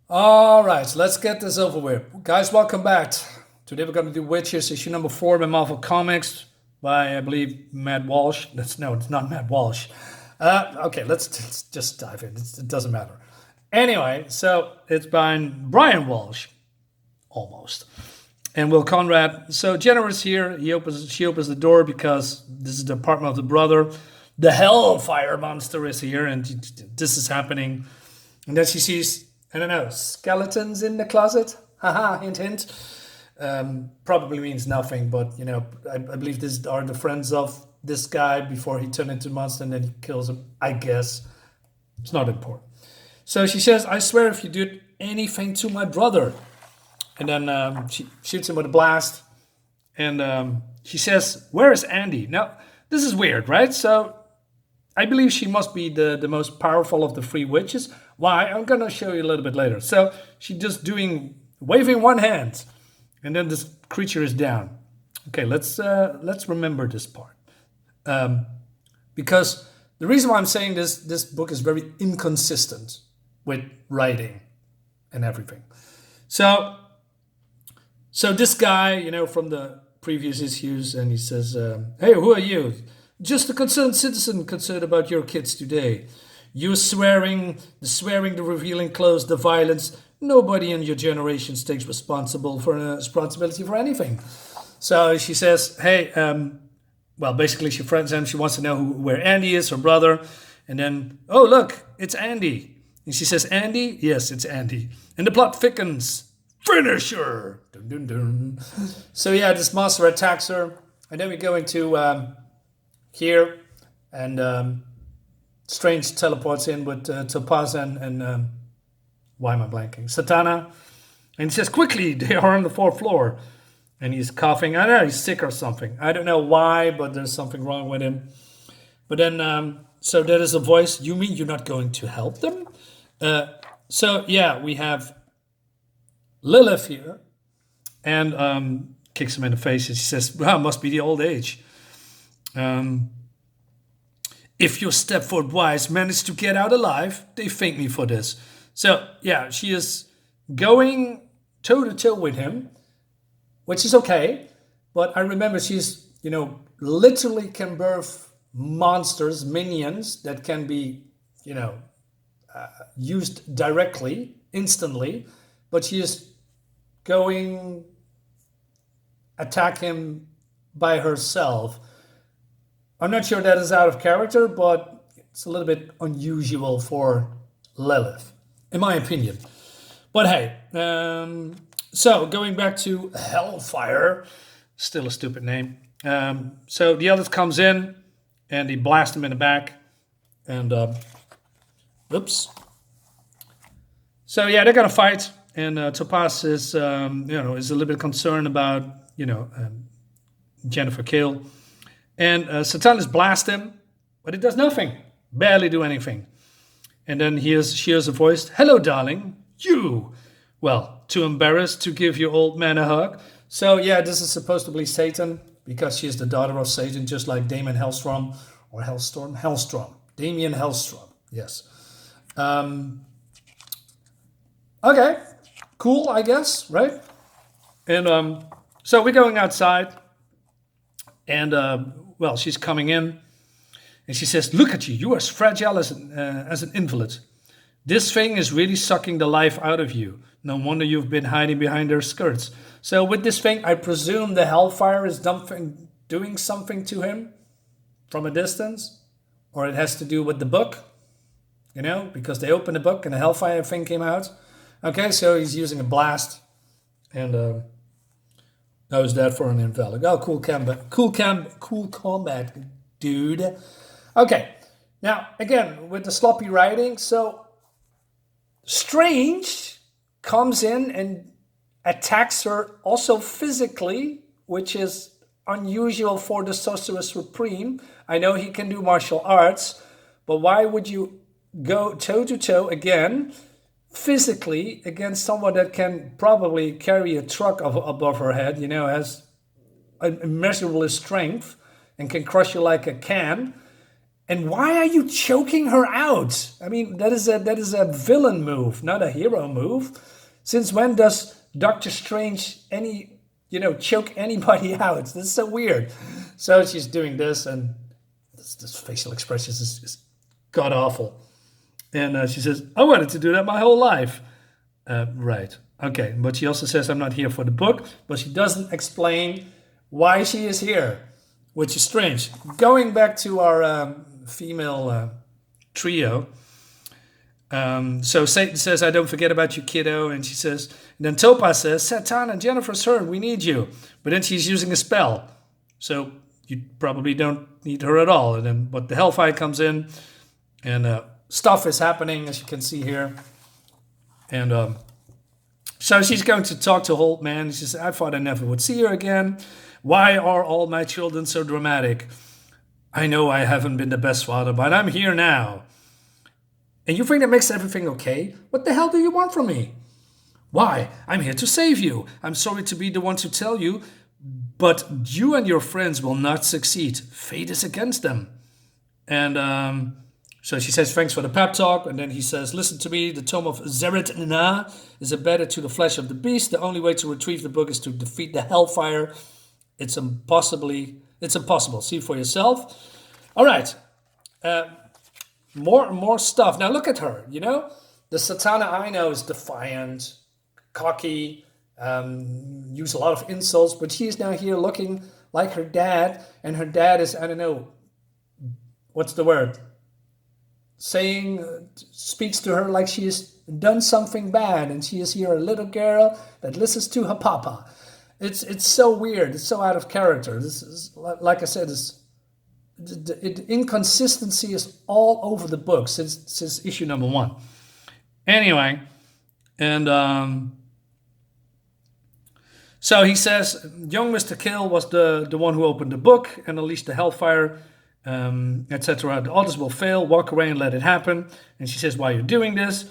All right, so let's get this over with. Guys, welcome back. Today we're going to do Witches, issue number 4 by Marvel Comics by, I believe, Matt Walsh. No, it's not Matt Walsh. Okay, let's just dive in. It doesn't matter. Anyway, so it's by BRIAN WALSH, almost. And Will Conrad. So Jennifer is here. She opens the door because this is the apartment of the brother. The Hellfire monster is here, and this is happening. And then she sees, I don't know, skeletons in the closet. Haha, hint, hint. Probably means nothing, but I believe these are the friends of this guy before he turned into a monster and then he kills him. I guess it's not important. So she says, "I swear if you did anything to my brother," and then she shoots him with a blast, and she says, "Where is Andy?" Now this is weird, right? So I believe she must be the most powerful of the 3 witches. Why? I'm gonna show you a little bit later. So she's just waving one hand, and then this creature is down. Okay, let's remember this part, because the reason why I'm saying this book is very inconsistent with writing and everything. So this guy, from the previous issues, and he says, "Hey, who are you?" "Just a concerned citizen concerned about your kids today. You swearing, the revealing clothes, the violence. Nobody in your generations takes responsibility for anything." So she says, "Hey, well, basically she friends him. She wants to know where Andy is, her brother. And then, oh, look, it's Andy." And she says, "Andy?" "Yes, it's Andy." And the plot thickens. Finish her. Dun, dun, dun. So yeah, this monster attacks her. And then we go into here, and Strange teleports in with Topaz and why am I blanking? Satana. And he says, "Quickly, they are on the 4th floor." And he's coughing. I don't know, he's sick or something. I don't know why, but there's something wrong with him. But then, so there is a voice. "You mean you're not going to help them?" So yeah, we have Lilith here, and kicks him in the face. And she says, "Well, must be the old age. If your Stepford wives manage to get out alive, they thank me for this." So yeah, she is going toe to toe with him, which is okay. But I remember she's, literally can birth monsters, minions that can be, used directly, instantly. But she is going attack him by herself. I'm not sure that is out of character, but it's a little bit unusual for Lilith, in my opinion. But hey, so going back to Hellfire, still a stupid name. So the others comes in, and he blasts him in the back, and oops. So yeah, they're gonna fight, and Topaz is is a little bit concerned about Jennifer Kale. And Satanis blast him, but it does nothing. Barely do anything. And then she hears a voice. "Hello, darling. You. Well, too embarrassed to give your old man a hug." So yeah, this is supposed to be Satan, because she is the daughter of Satan, just like Damien Hellstrom, or Hellstrom. Damien Hellstrom, yes. Okay, cool, I guess, right? And so we're going outside, and well, she's coming in, and she says, "Look at you. You are as fragile as an invalid. This thing is really sucking the life out of you. No wonder you've been hiding behind her skirts." So with this thing, I presume the Hellfire is doing something to him from a distance, or it has to do with the book, because they opened the book and the Hellfire thing came out. Okay, so he's using a blast, and that was that for an invalid. Oh, cool combat, dude. Okay, now again with the sloppy writing. So Strange comes in and attacks her also physically, which is unusual for the Sorcerer Supreme. I know he can do martial arts, but why would you go toe to toe again physically against someone that can probably carry a truck above her head, has immeasurable strength and can crush you like a can? And why are you choking her out? I mean, that is a villain move, not a hero move. Since when does Doctor Strange choke anybody out? This is so weird. So she's doing this, and this facial expression is god awful. And she says, I wanted to do that my whole life. Right. Okay. But she also says, I'm not here for the book. But she doesn't explain why she is here, which is strange. Going back to our female trio. So Satan says, I don't forget about you, kiddo. And she says, and then Topaz says, Satana, Jennifer's hurt. We need you. But then she's using a spell. So you probably don't need her at all. And then, but the Hellfire comes in, and stuff is happening, as you can see here. And so she's going to talk to Old Man. She says, I thought I never would see her again. Why are all my children so dramatic? I know I haven't been the best father, but I'm here now. And you think that makes everything okay? What the hell do you want from me? Why? I'm here to save you. I'm sorry to be the one to tell you, but you and your friends will not succeed. Fate is against them. And so she says, thanks for the pep talk. And then he says, listen to me. The tome of Zerit Na is embedded to the flesh of the beast. The only way to retrieve the book is to defeat the Hellfire. It's impossible. See for yourself. All right. More stuff. Now look at her. The Satana I know is defiant, cocky, use a lot of insults, but she's now here looking like her dad, and her dad is, I don't know, what's the word? Speaks to her like she has done something bad, and she is here a little girl that listens to her papa. It's so weird. It's so out of character. This is, like I said, the inconsistency is all over the book since issue number 1. Anyway, and so he says, young Mr. Kill was the one who opened the book and unleashed the Hellfire, etc. The others will fail. Walk away and let it happen. And she says, why are you doing this?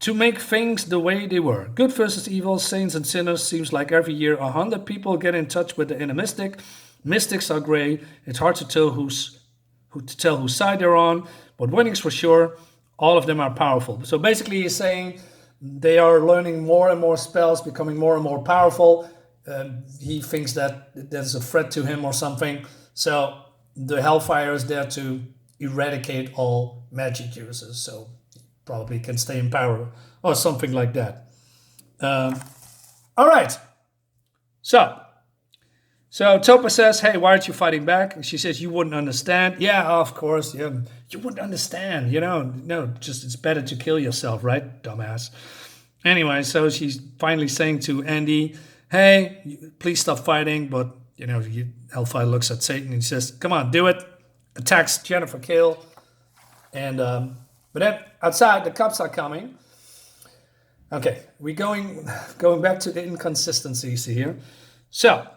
To make things the way they were. Good versus evil, saints and sinners. Seems like every year 100 people get in touch with the inner mystic. Mystics are gray. It's hard to tell whose side they're on. But one thing's for sure, all of them are powerful. So basically he's saying they are learning more and more spells, becoming more and more powerful. He thinks that there's a threat to him or something. So the Hellfire is there to eradicate all magic users. So probably can stay in power or something like that. All right. So Topa says, hey, why aren't you fighting back? And she says, you wouldn't understand. Yeah, of course. Yeah, you wouldn't understand. No, just it's better to kill yourself, right, dumbass? Anyway, so she's finally saying to Andy, hey, please stop fighting. But, Hellfire looks at Satan and he says, come on, do it. Attacks Jennifer Kale. And but then outside, the cops are coming. Okay, we're going back to the inconsistencies here. So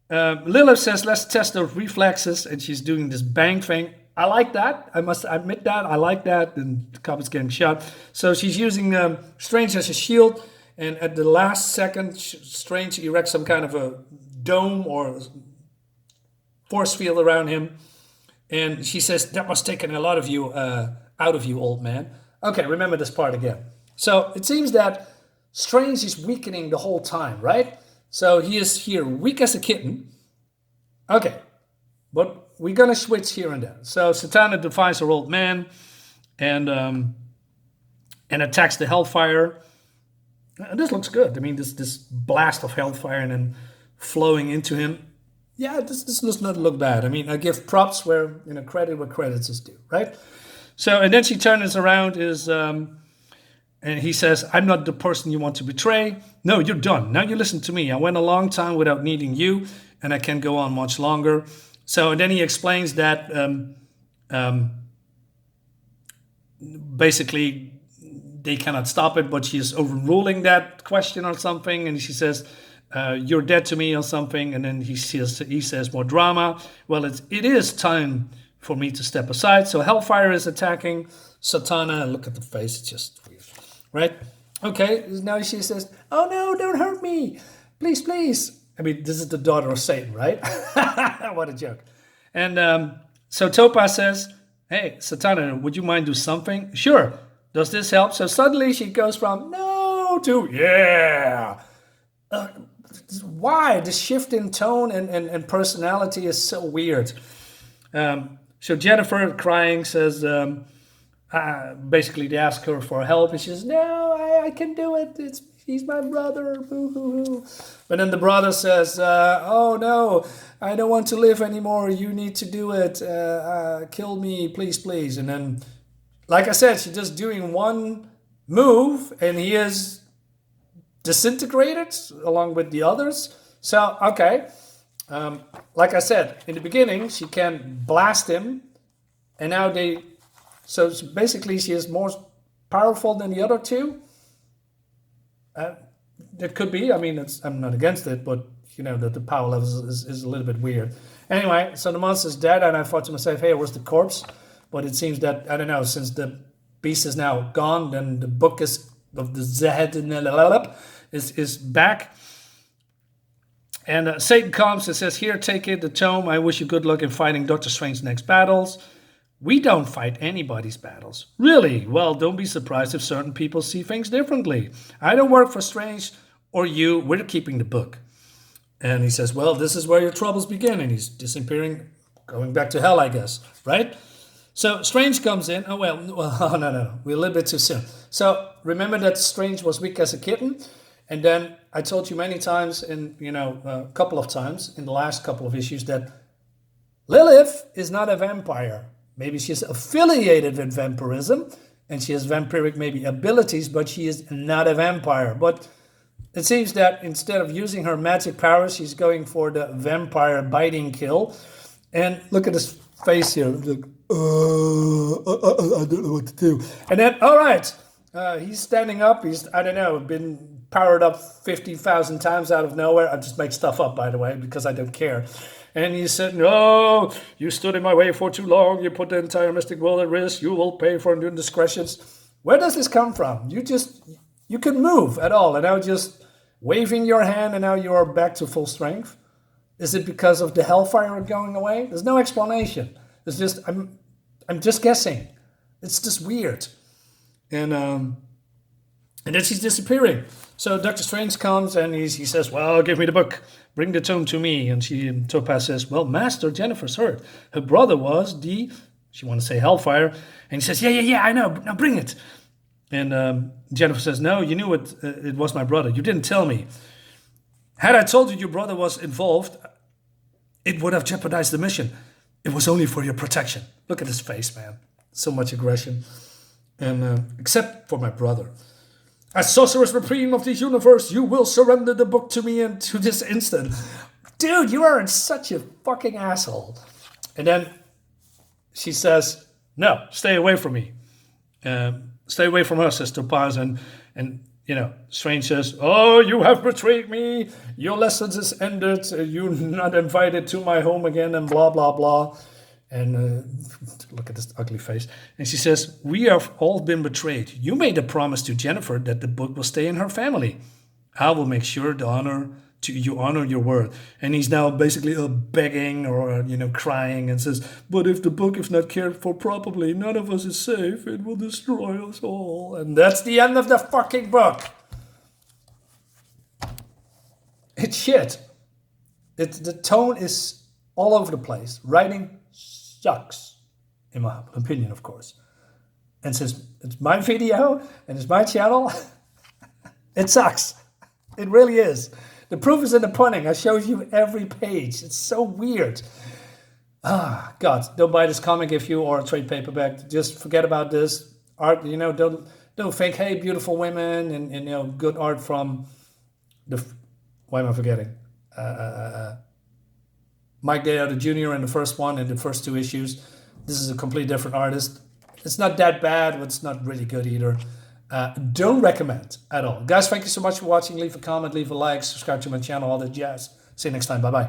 Lilith says, let's test those reflexes, and she's doing this bang thing. I like that. I must admit that. I like that. And the cop is getting shot. So she's using Strange as a shield, and at the last second, Strange erects some kind of a dome or force field around him. And she says, that must have taken a lot of you out of you, old man. Okay, remember this part again. So it seems that Strange is weakening the whole time, right? So he is here weak as a kitten. Okay, but we're going to switch here and there. So Satana defies her old man and attacks the Hellfire. And this looks good. I mean, this blast of Hellfire and then flowing into him. Yeah, this does not look bad. I mean, I give props where, credit where credits is due, right? So, and then she turns around and he says, I'm not the person you want to betray. No, you're done. Now you listen to me. I went a long time without needing you, and I can't go on much longer. So, and then he explains that basically they cannot stop it, but she is overruling that question or something. And she says, you're dead to me or something. And then he says more drama. Well, it is time for me to step aside. So Hellfire is attacking Satana. Look at the face. It's just weird. Right? Okay. Now she says, oh no, don't hurt me. Please, please. I mean, this is the daughter of Satan, right? What a joke. And so Topaz says, Hey, Satana, would you mind do something? Sure. Does this help? So suddenly she goes from no to yeah. Why? The shift in tone and personality is so weird. So Jennifer crying says, basically they ask her for help, and she says, "No, I can do it. He's my brother." Boo hoo hoo. But then the brother says, "Oh no, I don't want to live anymore. You need to do it. Kill me, please, please." And then, like I said, she's just doing one move, and he is disintegrated along with the others. So okay, like I said in the beginning, she can blast him, and now they. So basically, she is more powerful than the other two. It could be. I mean, I'm not against it, but that the power level is a little bit weird. Anyway, so the monster's dead, and I thought to myself, "Hey, where's the corpse?" But it seems that I don't know. Since the beast is now gone, then the book is of the Zed is back. And Satan comes and says, "Here, take it, the tome. I wish you good luck in fighting Doctor Strange's next battles." We don't fight anybody's battles. Really? Well, don't be surprised if certain people see things differently. I don't work for Strange or you. We're keeping the book. And he says, "Well, this is where your troubles begin." And he's disappearing, going back to hell, I guess. Right? So Strange comes in. Oh, oh, no. We're a little bit too soon. So remember that Strange was weak as a kitten. And then I told you many times a couple of times in the last couple of issues that Lilith is not a vampire. Maybe she's affiliated with vampirism and she has vampiric maybe abilities, but she is not a vampire. But it seems that instead of using her magic powers, she's going for the vampire biting kill. And look at his face here. Like, I don't know what to do. And then, all right, he's standing up. He's, I don't know, been powered up 50,000 times out of nowhere. I just make stuff up, by the way, because I don't care. And he said, "No, you stood in my way for too long. You put the entire mystic world at risk. You will pay for your indiscretions." Where does this come from? You can move at all, and now just waving your hand, and now you are back to full strength. Is it because of the hellfire going away? There's no explanation. It's just I'm just guessing. It's just weird, and then she's disappearing. So Doctor Strange comes and he says, "Well, give me the book. Bring the tome to me." And Topaz says, "Well, Master, Jennifer's hurt. Her brother was she wants to say Hellfire." And he says, Yeah, I know. Now bring it." And Jennifer says, "No, you knew it was my brother. You didn't tell me. Had I told you your brother was involved, it would have jeopardized the mission. It was only for your protection." Look at his face, man. So much aggression. And except for my brother. "As Sorcerer Supreme of this universe, you will surrender the book to me and to this instant." Dude, you are such a fucking asshole. And then she says, "No, stay away from me. Stay away from her," says Topaz. And Strange says, "Oh, you have betrayed me. Your lessons is ended. You're not invited to my home again," and blah, blah, blah. And look at this ugly face. And she says, "We have all been betrayed. You made a promise to Jennifer that the book will stay in her family. I will make sure you honor your word." And he's now basically begging or crying and says, "But if the book is not cared for properly, none of us is safe. It will destroy us all." And that's the end of the fucking book. It's shit. The tone is all over the place. Writing sucks, in my opinion, of course. And since it's my video and it's my channel, it sucks. It really is. The proof is in the pudding. I showed you every page. It's so weird. God, don't buy this comic if you are a trade paperback. Just forget about this art. Don't think, hey, beautiful women and good art from why am I forgetting? Mike Deodato Jr. in the first one and the first two issues. This is a completely different artist. It's not that bad, but it's not really good either. Don't recommend at all. Guys, thank you so much for watching. Leave a comment, leave a like, subscribe to my channel, all that jazz. See you next time. Bye-bye.